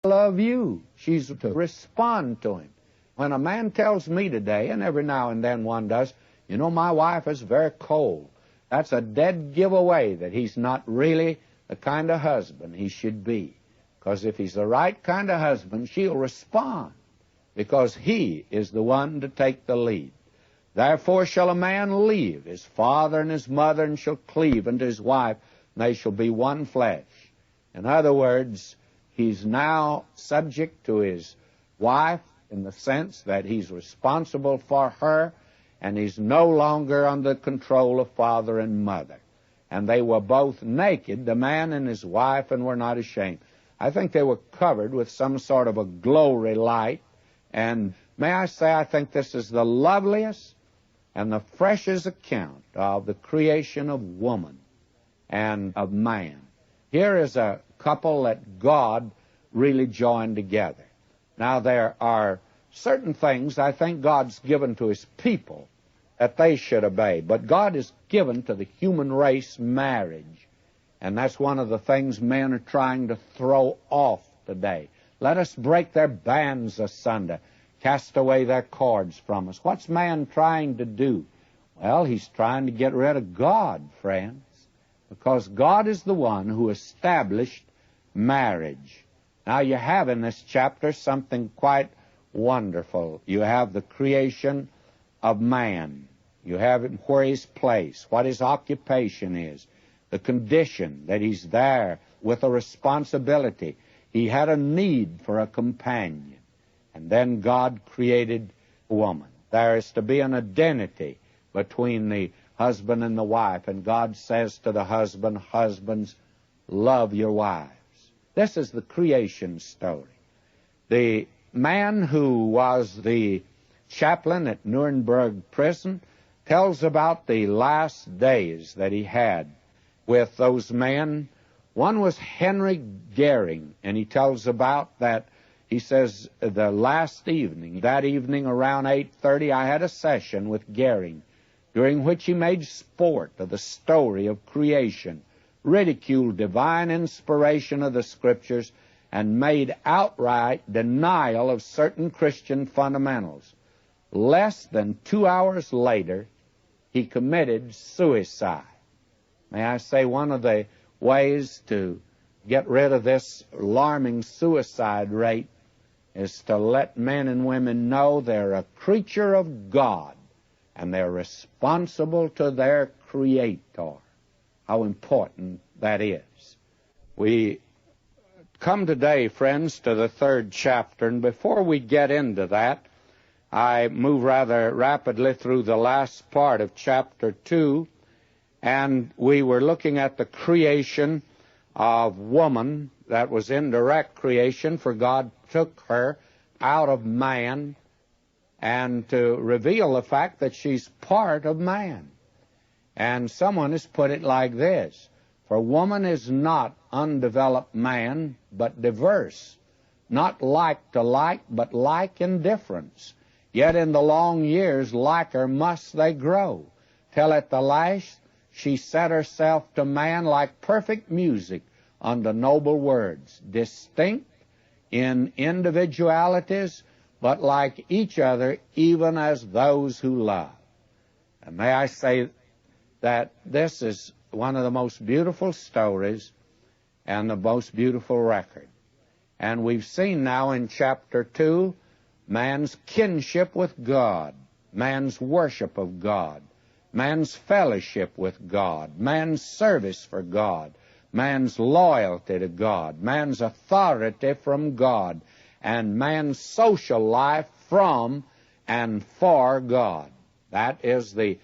love you. She's to respond to him. When a man tells me today, and every now and then one does, you know, my wife is very cold, that's a dead giveaway that he's not really the kind of husband he should be. Because if he's the right kind of husband, she'll respond, because he is the one to take the lead. Therefore shall a man leave his father and his mother, and shall cleave unto his wife, and they shall be one flesh. In other words, he's now subject to his wife in the sense that he's responsible for her, and he's no longer under control of father and mother. And they were both naked, the man and his wife, and were not ashamed. I think they were covered with some sort of a glory light. And may I say, I think this is the loveliest and the freshest account of the creation of woman and of man. Here is a couple that God really joined together. Now, there are certain things I think God's given to his people that they should obey. But God has given to the human race marriage. And that's one of the things men are trying to throw off today. Let us break their bands asunder, cast away their cords from us. What's man trying to do? Well, he's trying to get rid of God, friends, because God is the one who established marriage. Now, you have in this chapter something quite wonderful. You have the creation of man. You have where he's placed, what his occupation is, the condition that he's there with a responsibility. He had a need for a companion. And then God created woman. There is to be an identity between the husband and the wife. And God says to the husband, husbands, love your wives. This is the creation story. The man who was the chaplain at Nuremberg prison tells about the last days that he had with those men. One was Henry Goering, and he tells about that. He says, the last evening, that evening around 8:30, I had a session with Goering, during which he made sport of the story of creation, ridiculed divine inspiration of the Scriptures, and made outright denial of certain Christian fundamentals. Less than 2 hours later, he committed suicide. May I say, one of the ways to get rid of this alarming suicide rate is to let men and women know they're a creature of God and they're responsible to their Creator. How important that is. We come today, friends, to the 3rd chapter, and before we get into that, I move rather rapidly through the last part of chapter 2, and we were looking at the creation of woman. That was indirect creation, for God took her out of man and to reveal the fact that she's part of man. And someone has put it like this: for woman is not undeveloped man, but diverse, not like to like, but like in difference. Yet in the long years, like her must they grow, till at the last she set herself to man like perfect music unto noble words, distinct in individualities, but like each other, even as those who love. And may I say that this is one of the most beautiful stories and the most beautiful record. And we've seen now in chapter 2 man's kinship with God, man's worship of God, man's fellowship with God, man's service for God, man's loyalty to God, man's authority from God, and man's social life from and for God. That is the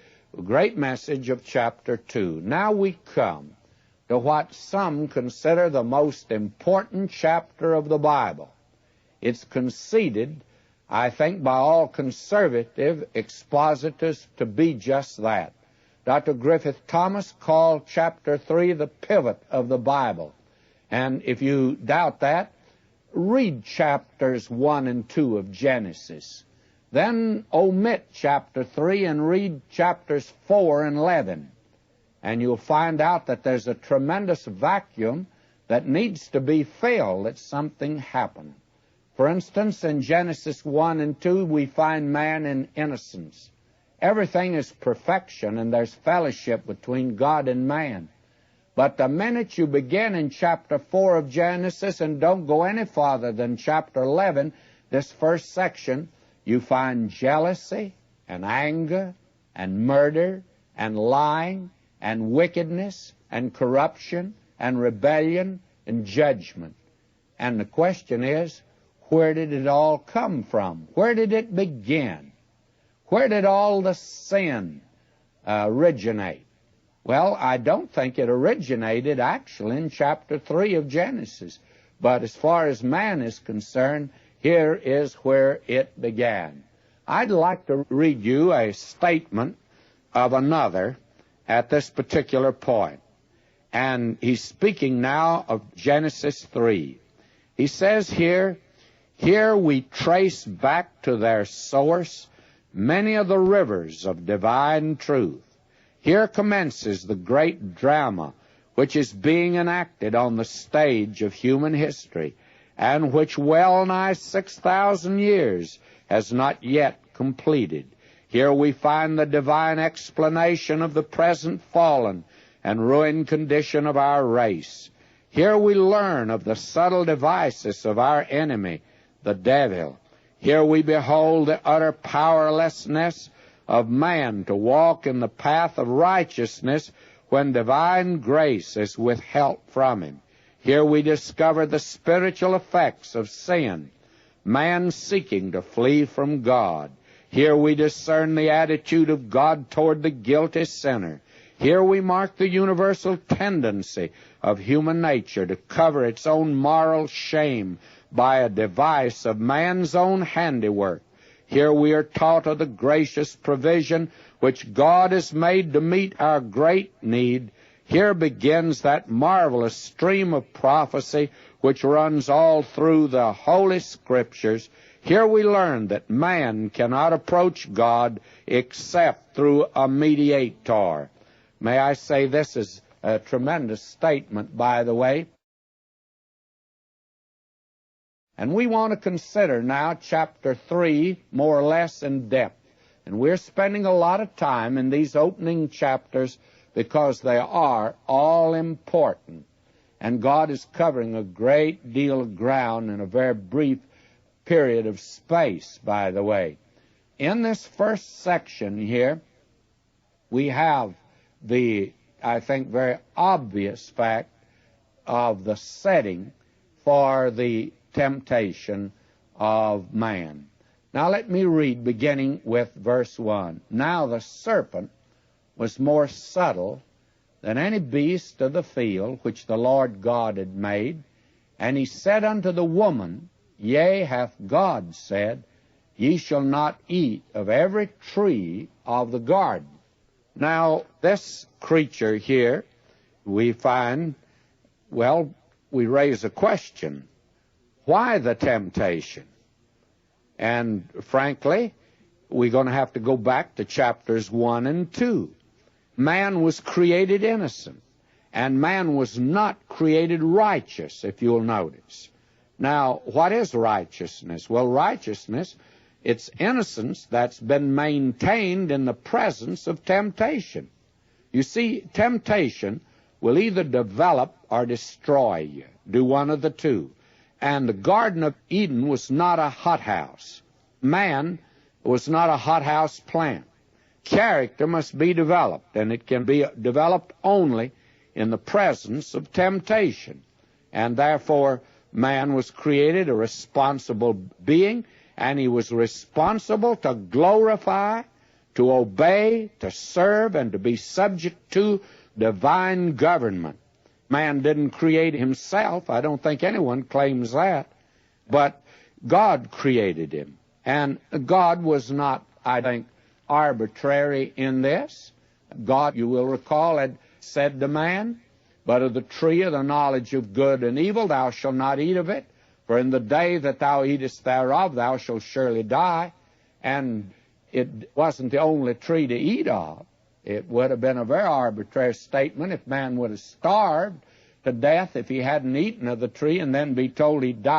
great message of chapter 2. Now we come to what some consider the most important chapter of the Bible. It's conceded, I think, by all conservative expositors to be just that. Dr. Griffith Thomas called chapter 3 the pivot of the Bible. And if you doubt that, read chapters 1 and 2 of Genesis. Then omit chapter 3 and read chapters 4 and 11. And you'll find out that there's a tremendous vacuum that needs to be filled, that something happened. For instance, in Genesis 1 and 2, we find man in innocence. Everything is perfection, and there's fellowship between God and man. But the minute you begin in chapter 4 of Genesis and don't go any farther than chapter 11, this first section, you find jealousy and anger and murder and lying and wickedness and corruption and rebellion and judgment. And the question is, where did it all come from? Where did it begin? Where did all the sin originate? Well, I don't think it originated actually in chapter 3 of Genesis. But as far as man is concerned, here is where it began. I'd like to read you a statement of another at this particular point. And he's speaking now of Genesis 3. He says here we trace back to their source many of the rivers of divine truth. Here commences the great drama which is being enacted on the stage of human history, and which well nigh 6,000 years has not yet completed. Here we find the divine explanation of the present fallen and ruined condition of our race. Here we learn of the subtle devices of our enemy, the devil. Here we behold the utter powerlessness of man to walk in the path of righteousness when divine grace is withheld from him. Here we discover the spiritual effects of sin, man seeking to flee from God. Here we discern the attitude of God toward the guilty sinner. Here we mark the universal tendency of human nature to cover its own moral shame by a device of man's own handiwork. Here we are taught of the gracious provision which God has made to meet our great need. Here begins that marvelous stream of prophecy which runs all through the Holy Scriptures. Here we learn that man cannot approach God except through a mediator. May I say, this is a tremendous statement, by the way. And we want to consider now chapter 3 more or less in depth. And we're spending a lot of time in these opening chapters because they are all important. And God is covering a great deal of ground in a very brief period of space, by the way. In this first section here, we have the, I think, very obvious fact of the setting for the temptation of man. Now let me read, beginning with verse 1. Now the serpent was more subtle than any beast of the field which the Lord God had made. And he said unto the woman, Yea, hath God said, Ye shall not eat of every tree of the garden. Now this creature here, we find, well, we raise a question. Why the temptation? And frankly, we're going to have to go back to chapters 1 and 2. Man was created innocent, and man was not created righteous, if you'll notice. Now, what is righteousness? Well, righteousness, it's innocence that's been maintained in the presence of temptation. You see, temptation will either develop or destroy you. Do one of the two. And the Garden of Eden was not a hothouse. Man was not a hothouse plant. Character must be developed, and it can be developed only in the presence of temptation. And therefore, man was created a responsible being, and he was responsible to glorify, to obey, to serve, and to be subject to divine government. Man didn't create himself. I don't think anyone claims that. But God created him. And God was not, I think, arbitrary in this. God, you will recall, had said to man, But of the tree of the knowledge of good and evil thou shalt not eat of it, for in the day that thou eatest thereof thou shalt surely die. And it wasn't the only tree to eat of. It would have been a very arbitrary statement if man would have starved to death if he hadn't eaten of the tree and then be told he'd die.